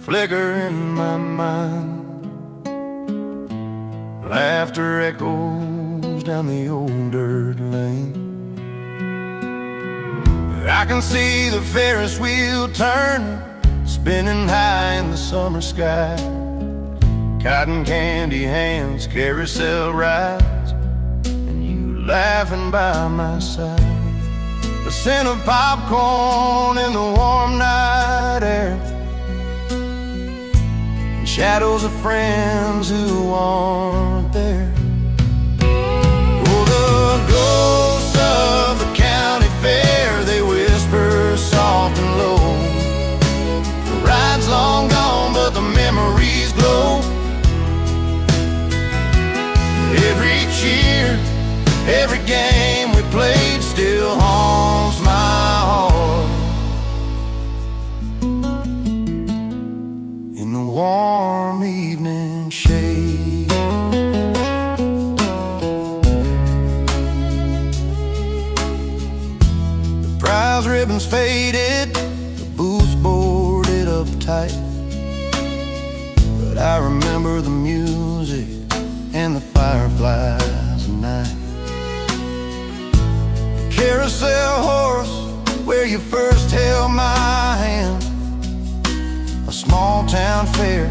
flicker in my mind. Laughter echoes down the old dirt lane. I can see the Ferris wheel turn, spinning high in the summer sky. Cotton candy hands, carousel rides, and you laughing by my side. The scent of popcorn in the warm night air, and shadows of friends who aren't there. Oh, the ghosts of the county fair, they whisper soft and low. The ride's long gone, but the memories glow. Every cheer, every game we played still haunts my heart. In the warm evening shade, the prize ribbons faded, the booths boarded up tight, but I remember the music and the fireflies at night. The carousel horse where you first held my hand, a small town fair,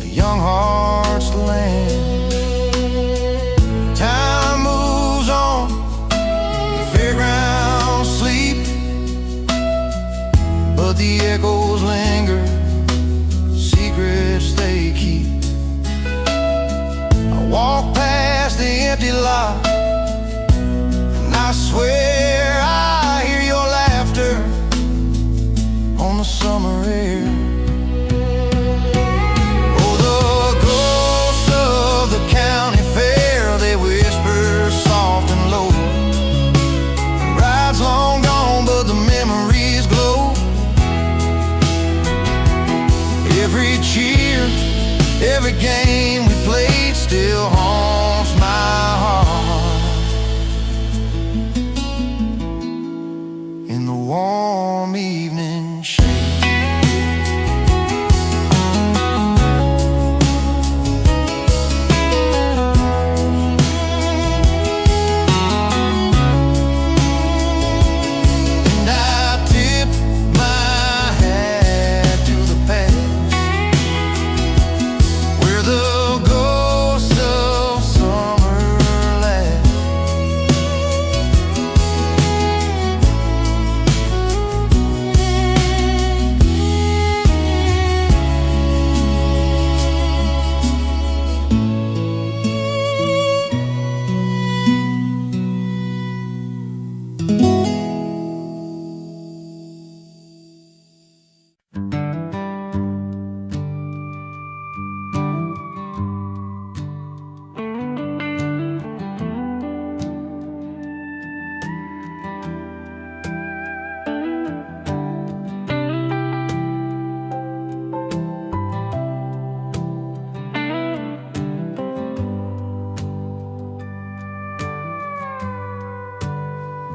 a young heart's land. Time moves on, the fairgrounds sleep, but the echoes linger, secrets they keep. Walk past the empty lot, and I swear I hear your laughter on the summer air. Oh, the ghosts of the county fair, they whisper soft and low. The ride's long gone, but the memories glow. Every cheer, every game we played still haunts my heart. In the warm evening shade. And I tip my hat to the past, where the ghosts of summer last.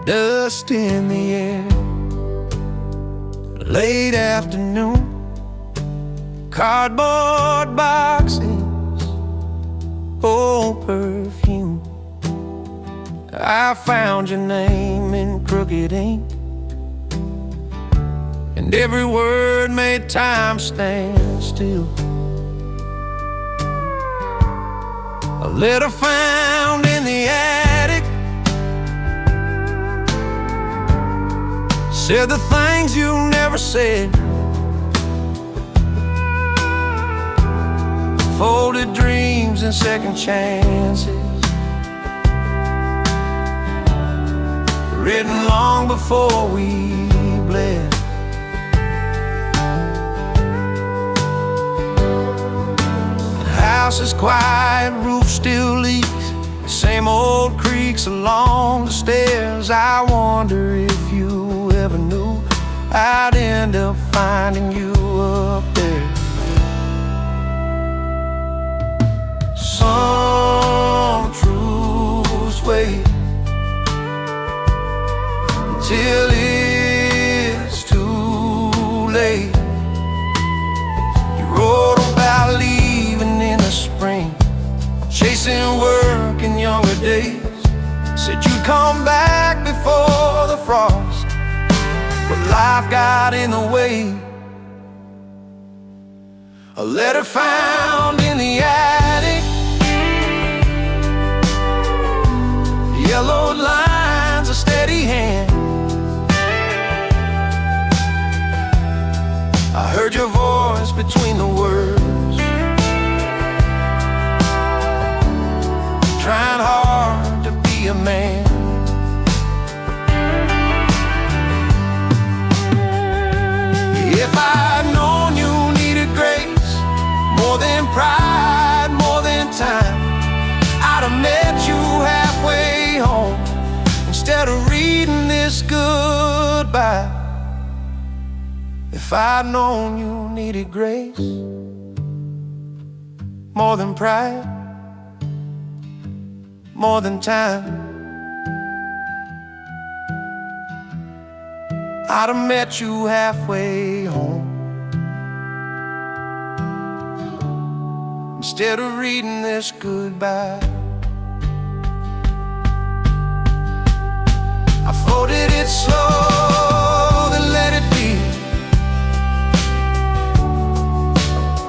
Dust in the air, late afternoon, cardboard boxes, old perfume. I found your name in crooked ink, and every word made time stand still. A letter found in the attic said the things you never said. Folded dreams and second chances, written long before we bled. The house is quiet, roof still leaks, same old creaks along the stairs. I wonder if you ever knew I'd end up finding you up there. Some truths wait until it's too late. days. Said you'd come back before the frost, but life got in the way. A letter found in the attic, yellowed lines, a steady hand. I heard your voice between the words, trying hard to be a man. If I'd known you needed grace, more than pride, more than time, I'd have met you halfway home instead of reading this goodbye. If I'd known you needed grace, more than pride, more than time, I'd have met you halfway home instead of reading this goodbye. I folded it slow, then let it be.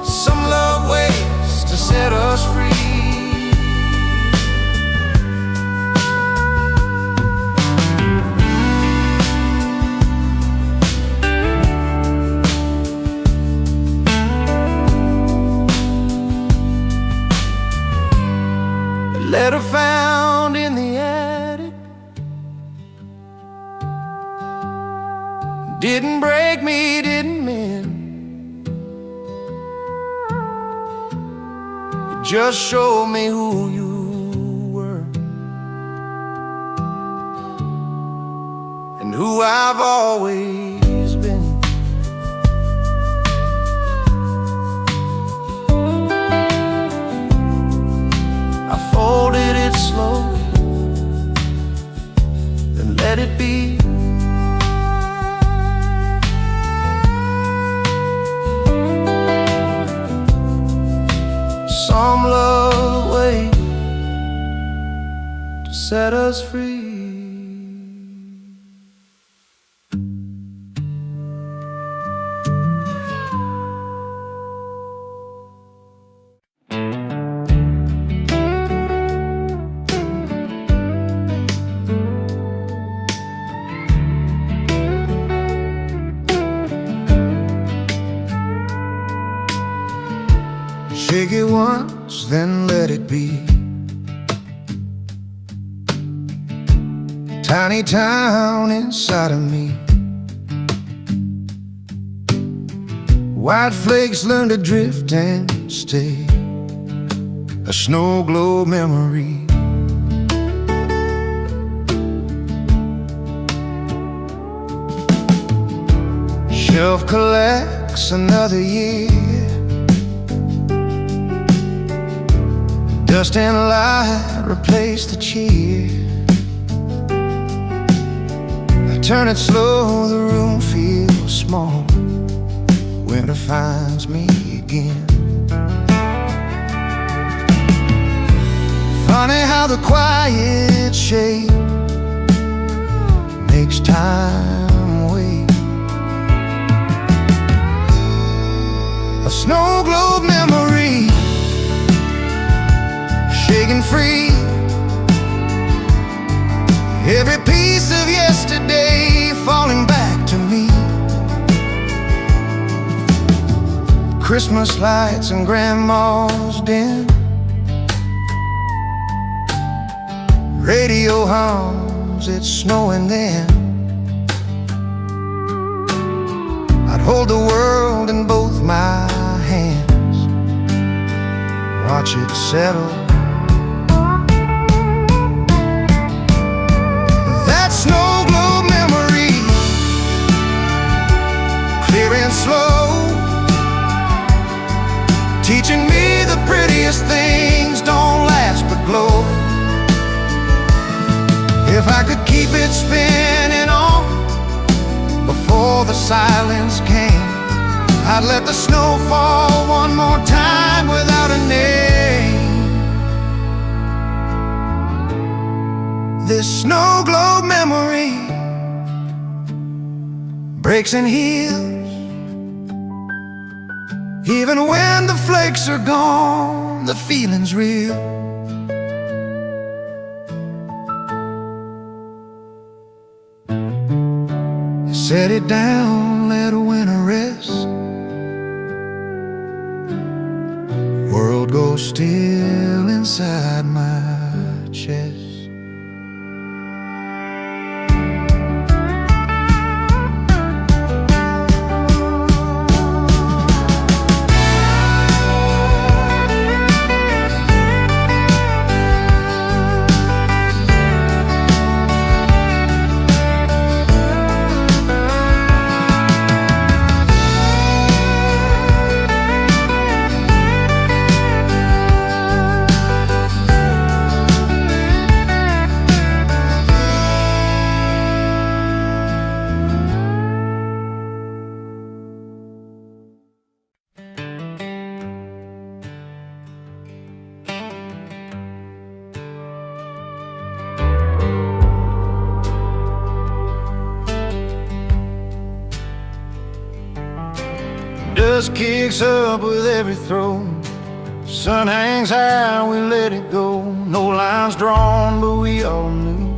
Some love waits to set us free. Letter found in the attic didn't break me, didn't mend. It just showed me who you were and who I've always been. Folded it slow, then let it be. Some love way to set us free. Shake it once, then let it be. Tiny town inside of me. White flakes learn to drift and stay, a snow globe memory. Shelf collects another year. Dust and light replace the cheer. I turn it slow, the room feels small. Winter finds me again. Funny how the quiet shade makes time wait. A snow globe memory, shaking free. Every piece of yesterday falling back to me. Christmas lights in grandma's den. Radio hums, it's snowing then. I'd hold the world in both my hands, watch it settle. That snow globe memory, clear and slow, teaching me the prettiest things don't last but glow. If I could keep it spinning on before the silence came, I'd let the snow fall one more time without a name. This snow globe memory breaks and heals. Even when the flakes are gone, the feeling's real. Set it down, let winter rest. World goes still inside my chest. Dust kicks up with every throw. Sun hangs high, we let it go. No lines drawn, but we all knew.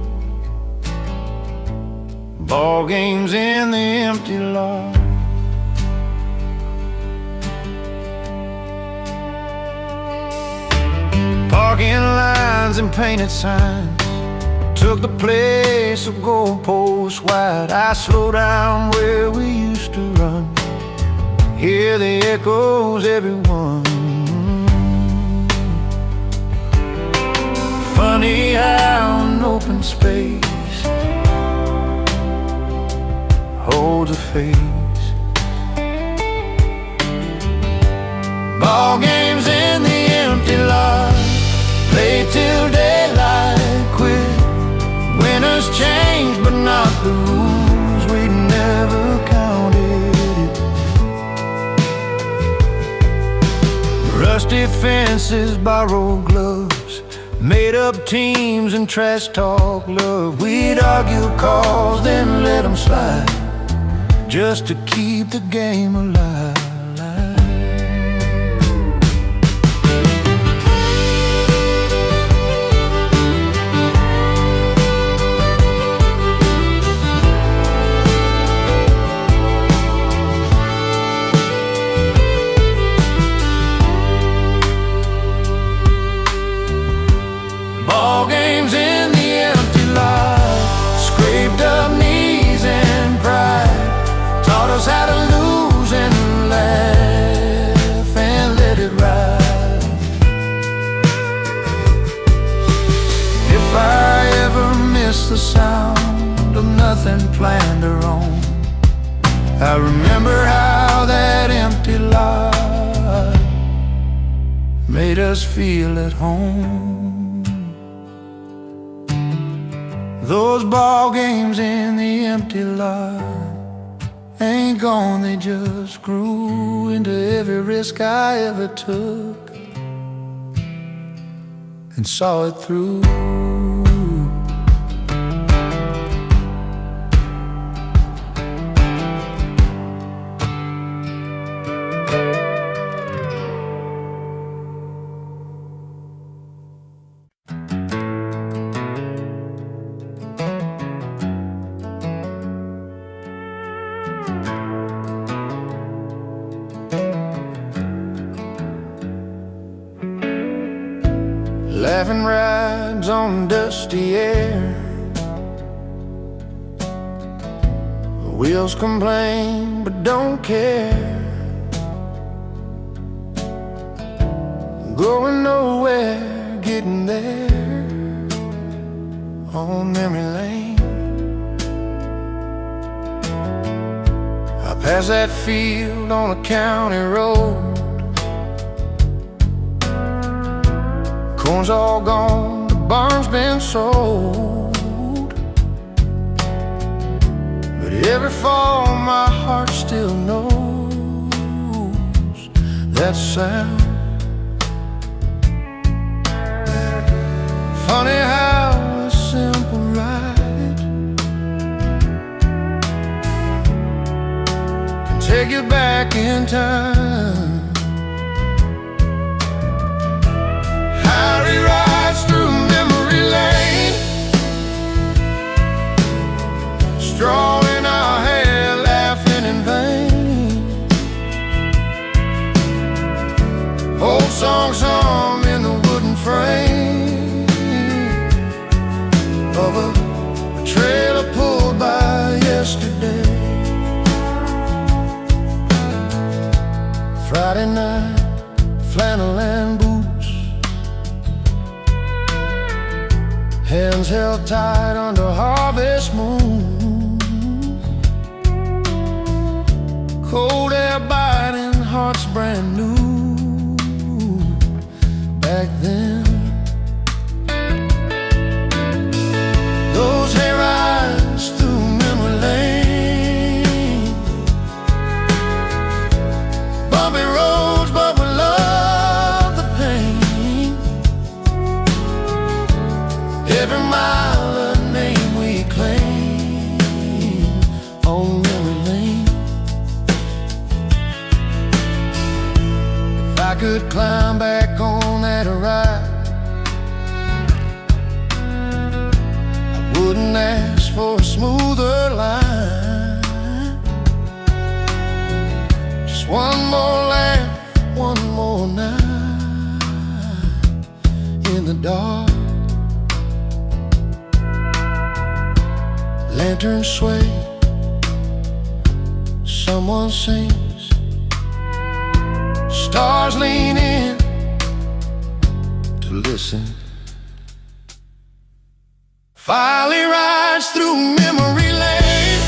Ball games in the empty lot. Parking lines and painted signs took the place of goalposts wide. I slow down where we used to run. Hear the echoes, everyone. Funny how an open space holds a face. Ball games in the empty lot, play till daylight quit. Winners change, but not the rules. We never counted. Rusty fences, borrowed gloves, made up teams and trash talk love. We'd argue calls, then let them slide, just to keep the game alive. How to lose and laugh and let it ride. If I ever miss the sound of nothing planned or wrong, I remember how that empty lot made us feel at home. Those ball games in the empty lot ain't gone, they just grew into every risk I ever took and saw it through. Laughing rides on dusty air. The wheels complain but don't care. Going nowhere, getting there on memory lane. I pass that field on a county road. Corn's all gone, the barn's been sold. But every fall my heart still knows that sound. Funny how a simple take you back in time. Harry rides through memory lane, straw in our hair, laughing in vain. Old songs hum in the wooden frame of a trailer pulled by yesterday. Friday night, flannel and boots, hands held tight under harvest moon, cold air biting, hearts brand new. Back then, those hair rides through memory lane, bumpy roads, but we love the pain. Every mile a name we claim on memory lane. If I could climb back on that ride, I wouldn't ask for a smoother line. Just one more laugh, one more night in the dark. Lanterns sway, someone sings, stars lean in to listen. Finally rides through memory lane,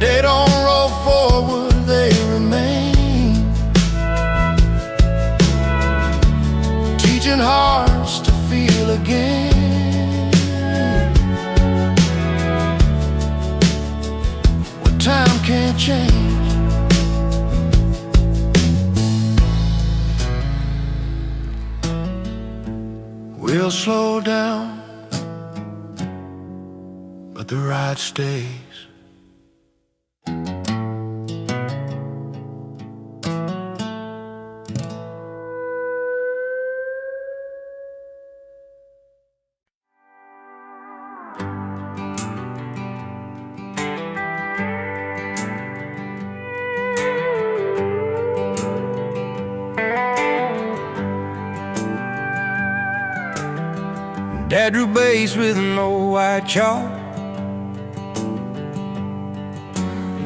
they don't roll forward, they remain, teaching hearts to feel again. What time can't change. We'll slow down, but the ride stays. Dad drew base with an old white chalk,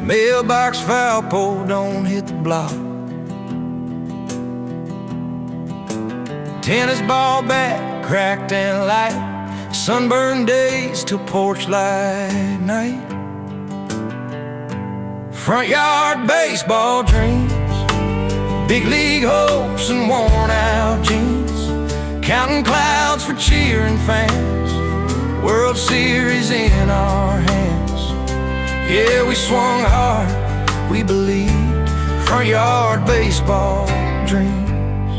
mailbox foul pole, don't hit the block. Tennis ball bat, cracked and light, sunburned days till porch light night. Front yard baseball dreams, big league hopes and worn out jeans, counting clouds for cheering fans, World Series in our hands. Yeah, we swung hard, we believed, front yard baseball dreams.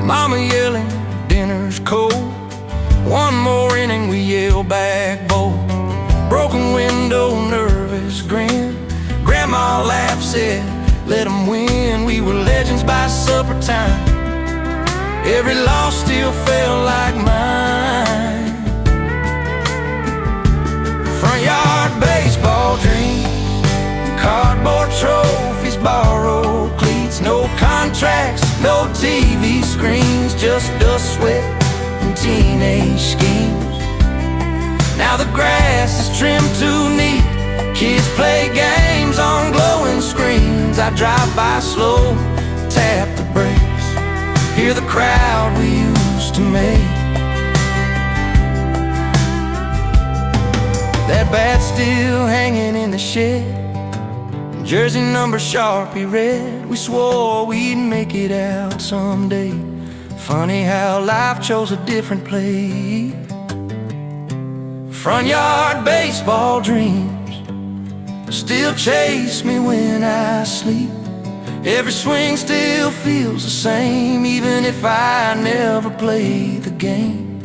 Mama yelling, dinner's cold, one more inning, we yell back bold. Broken window, nervous grin, Grandma laughed, said, let 'em win. We were legends by supper time, every loss still felt like mine. Front yard baseball dreams, cardboard trophies, borrowed cleats, no contracts, no TV screens, just dust, sweat, and teenage schemes. Now the grass is trimmed too neat, kids play games on glowing screens. I drive by slow, tap the brakes, hear the crowd we used to make. That bat's still hanging in the shed, jersey number Sharpie red. We swore we'd make it out someday. Funny how life chose a different play. Front yard baseball dreams still chase me when I sleep. Every swing still feels the same, even if I never play the game.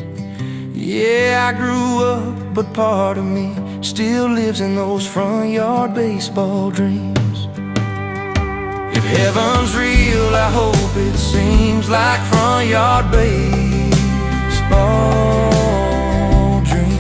Yeah, I grew up, but part of me still lives in those front yard baseball dreams. If heaven's real, I hope it seems like front yard baseball dreams.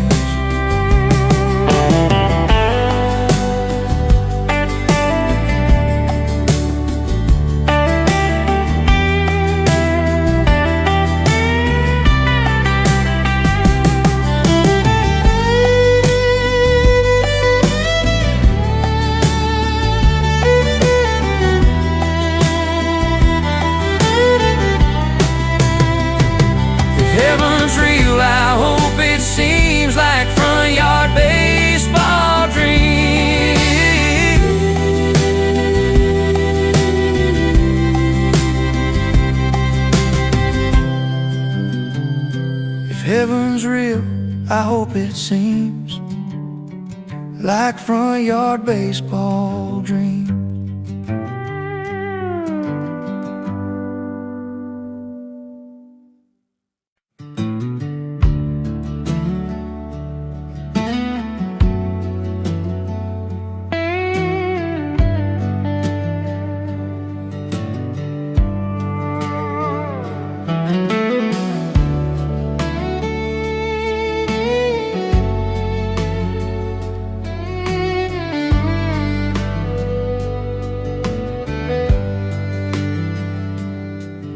Heaven's real, I hope it seems like front yard baseball dreams. If heaven's real, I hope it seems like front yard baseball dreams.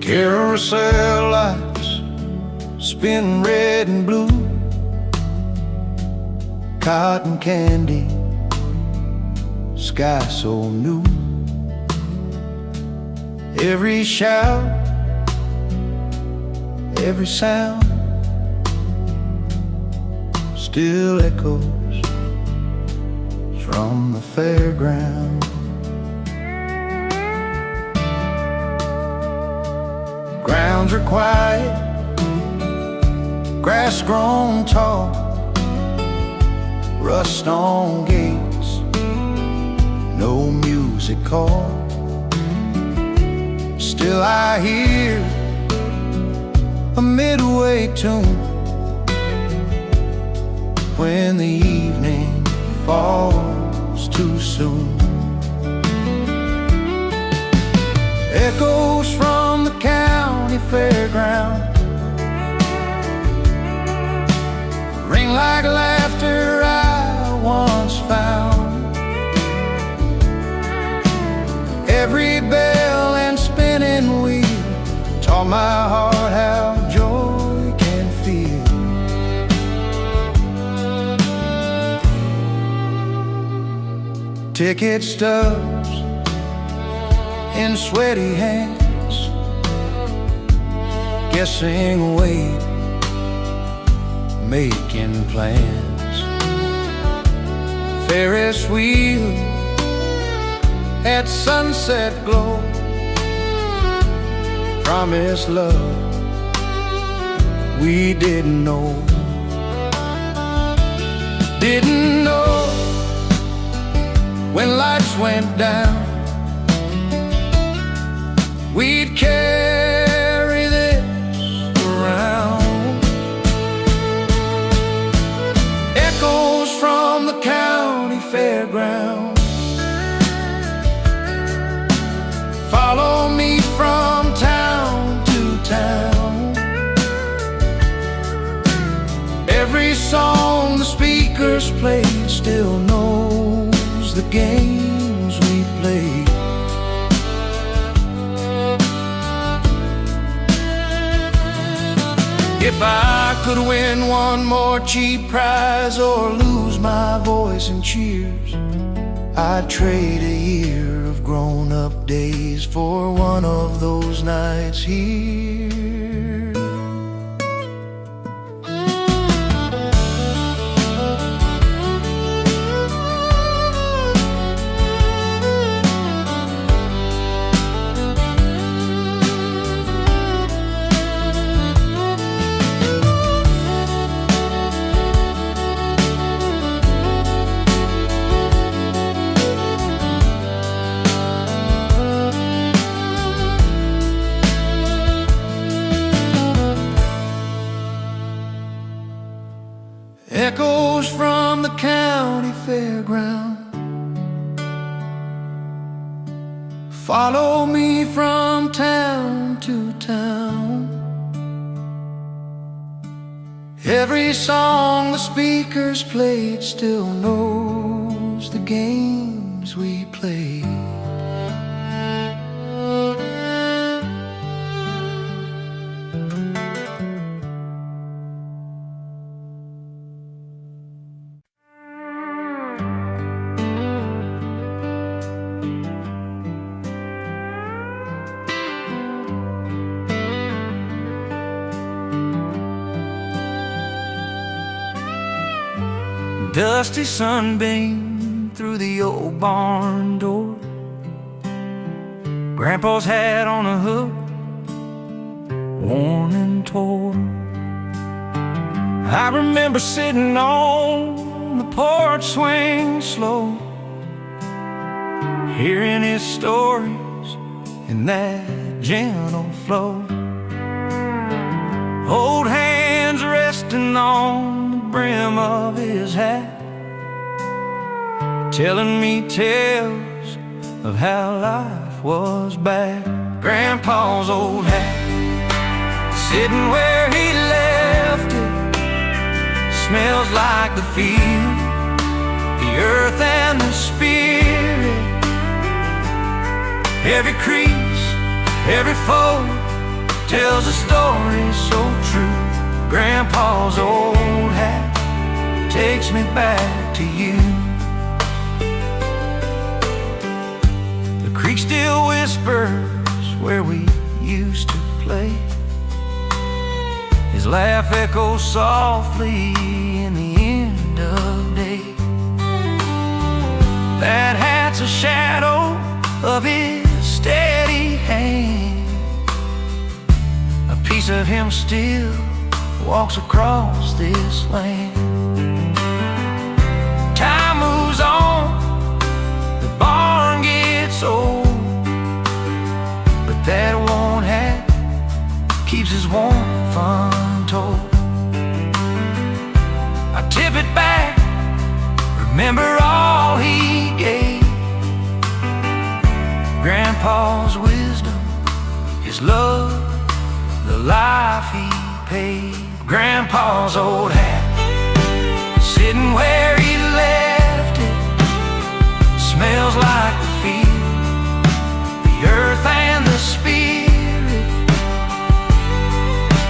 Carousel lights spin red and blue, cotton candy, sky so new. Every shout, every sound still echoes from the fairground. Grounds are quiet, grass grown tall, rust on gates, no music call. Still I hear a midway tune when the evening falls too soon. Echoes from the county fairground ring like laughter I once found. Every bell and spinning wheel taught my heart how joy can feel. Ticket stubs in sweaty hands, guessing weight, making plans. Ferris wheel at sunset glow, promised love we didn't know. Didn't know when lights went down we'd carry this around. Echoes from the county fairground follow me from town to town. Every song the speakers played still knows the games we played. If I could win one more cheap prize or lose my voice in cheers, I'd trade a year of grown-up days for one of those nights here. echoes from the county fairground follow me from town to town. Every song the speakers played still knows the games we played. Dusty sunbeam through the old barn door, Grandpa's hat on a hook, worn and tore. I remember sitting on the porch swing slow, hearing his stories in that gentle flow. Old hands resting on the brim of his hat, telling me tales of how life was back. Grandpa's old hat, sitting where he left it, smells like the field, the earth and the spirit. Every crease, every fold tells a story so true. Grandpa's old hat takes me back to you. The creek still whispers where we used to play. His laugh echoes softly in the end of day. That hat's a shadow of his steady hand. A piece of him still walks across this land. Time moves on, the barn gets old, but that worn hat keeps his warmth untold. I tip it back, remember all he gave. Grandpa's wisdom, his love, the life he paid. Grandpa's old hat, sitting where he left it, smells like the field, the earth and the spirit.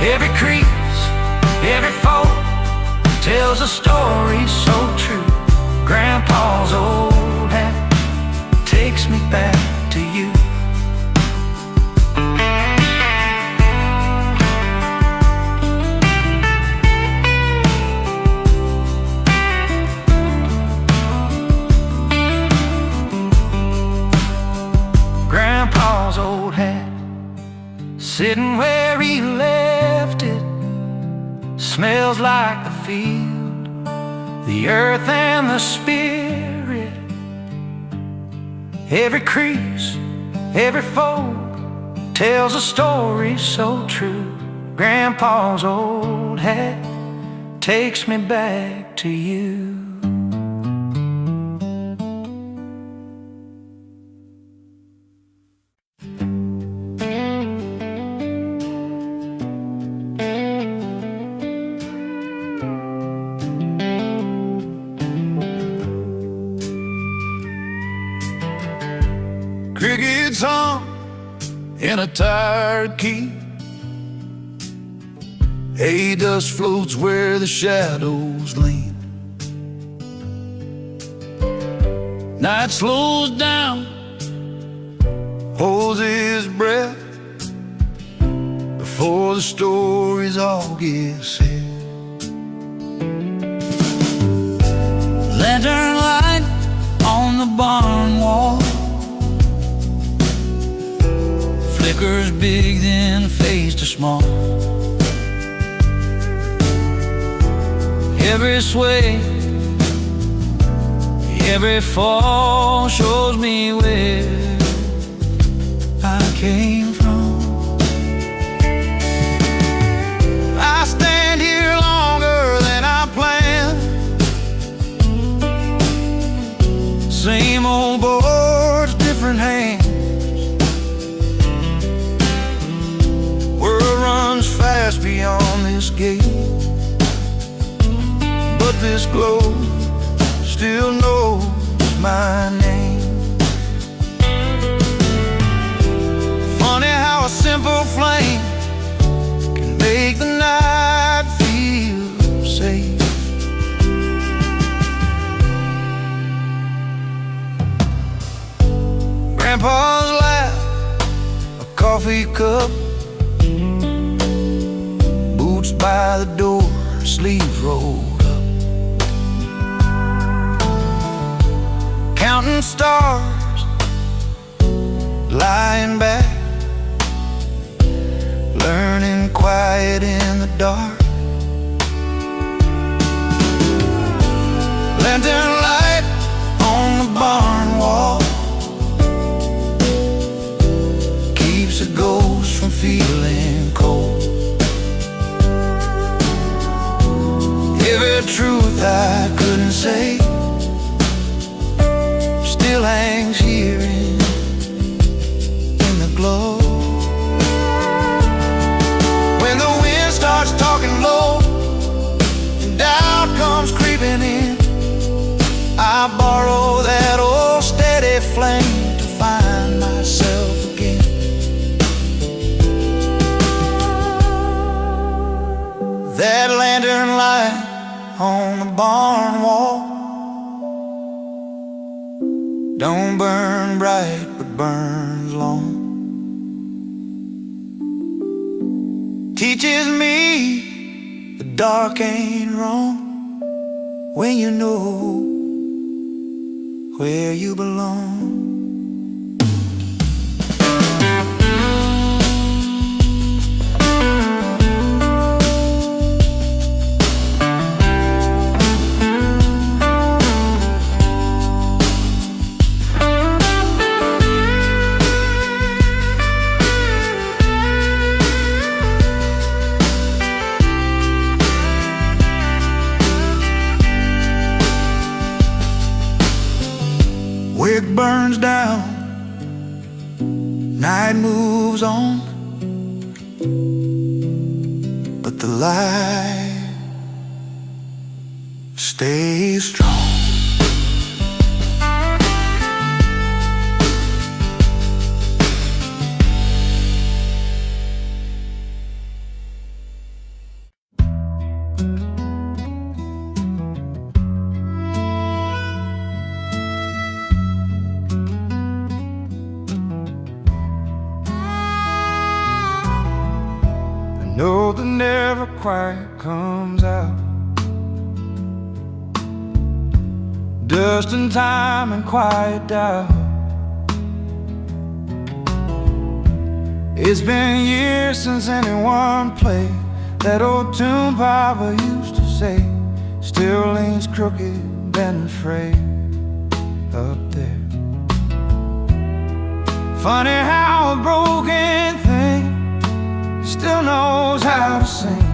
Every crease, every fold tells a story so true. Grandpa's old hat takes me back to you. Grandpa's old hat, sitting where he left it, smells like the field, the earth and the spirit. Every crease, every fold tells a story so true. Grandpa's old hat takes me back to you. Crickets hum in a tired key. Hay dust floats where the shadows lean. Night slows down, holds his breath before the stories all get said. Lantern light on the barn wall flickers big, then fades to small. Every sway, every fall shows me where I came from. I stand here longer than I planned, Same old boards, different hands. World runs fast beyond this gate, but this globe still knows my name. Funny how a simple flame can make the night feel safe. Grandpa's laugh, a coffee cup, boots by the door, sleeves rolled up, counting stars, lying back, learning quiet in the dark. Lantern light on the barn wall keeps a ghost from feeling cold. Every truth I couldn't say still hangs here in the glow. When the wind starts talking low and doubt comes creeping in, I borrow that old steady flame to find myself again. That lantern light on the barn wall don't burn bright but burns long. Teaches me the dark ain't wrong when you know where you belong. Wick burns down, night moves on, but the light stays strong. Note that never quite comes out, dust and time and quiet doubt. It's been years since anyone played that old tune Papa used to say, still leans crooked and afraid up there. Funny how a broken thing still knows how to sing.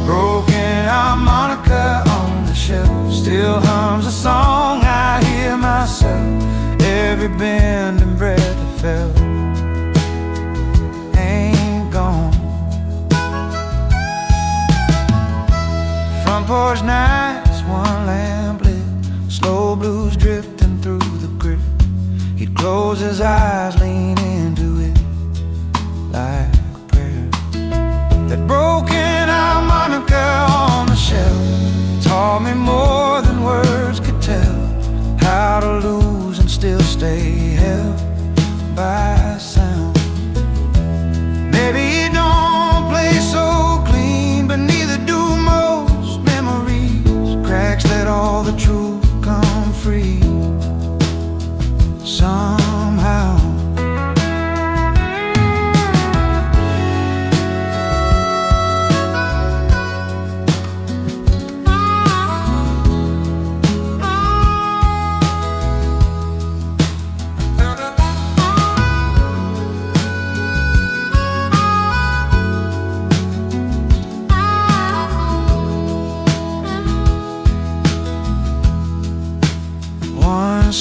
Broken harmonica on the shelf still hums a song I hear myself. Every bend and breath I felt ain't gone. Front porch nights, one lamp lit, slow blues drifting through the grip. He'd close his eyes, lean into it like a prayer. That broken harmonica on the shelf taught me more than words could tell, how to lose and still stay held by sound. Maybe it don't play so clean, but neither do most memories. Cracks let all the truth come free somehow.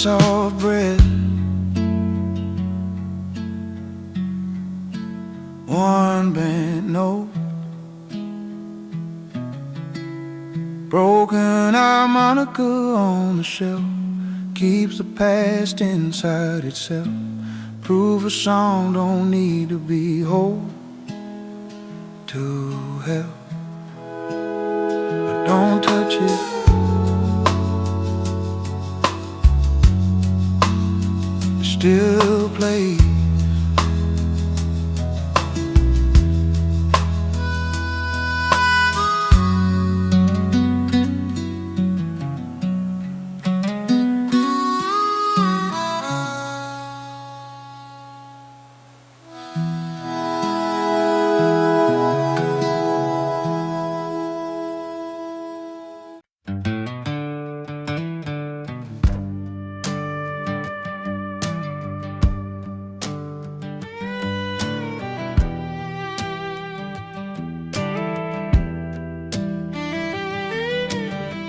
soft breath, one bent note, broken harmonica on the shelf, keeps the past inside itself. Proof a song don't need to be whole to help. But don't touch it, it still plays.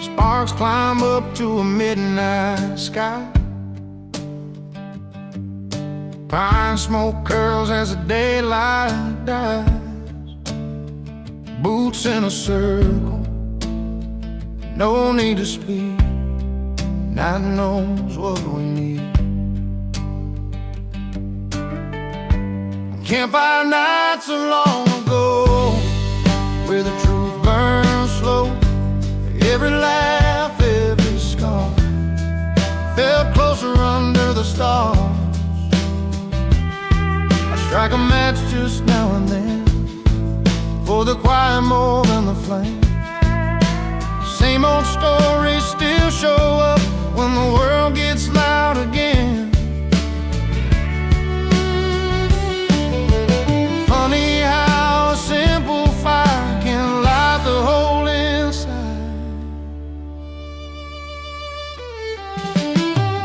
Sparks climb up to a midnight sky. Pine smoke curls as the daylight dies. Boots in a circle, no need to speak. Night knows what we need. Campfire nights so long ago, where the truth burns slow. Every laugh, every scar felt closer under the stars. I strike a match just now and then for the quiet more than the flame. Same old stories still show up when the world gets loud again. Funny how a simple fire can light the hole inside.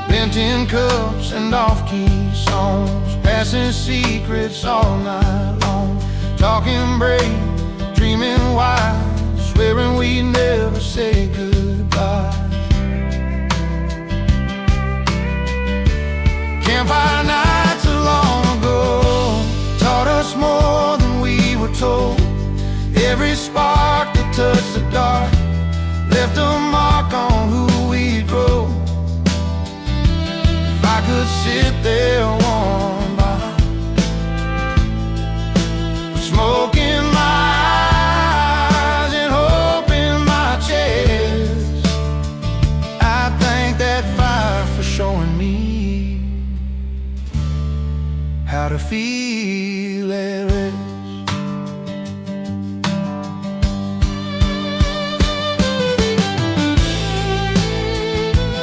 Bent-in cups and off-key songs, passing secrets all night long. Talking brave, dreaming wide, swearing we'd never say goodbye. Campfire nights so long ago taught us more than we were told. Every spark that touched the dark left a mark on who we'd grow. If I could sit there warm by, smoke in my eyes and hope in my chest, I thank that fire for showing me how to feel.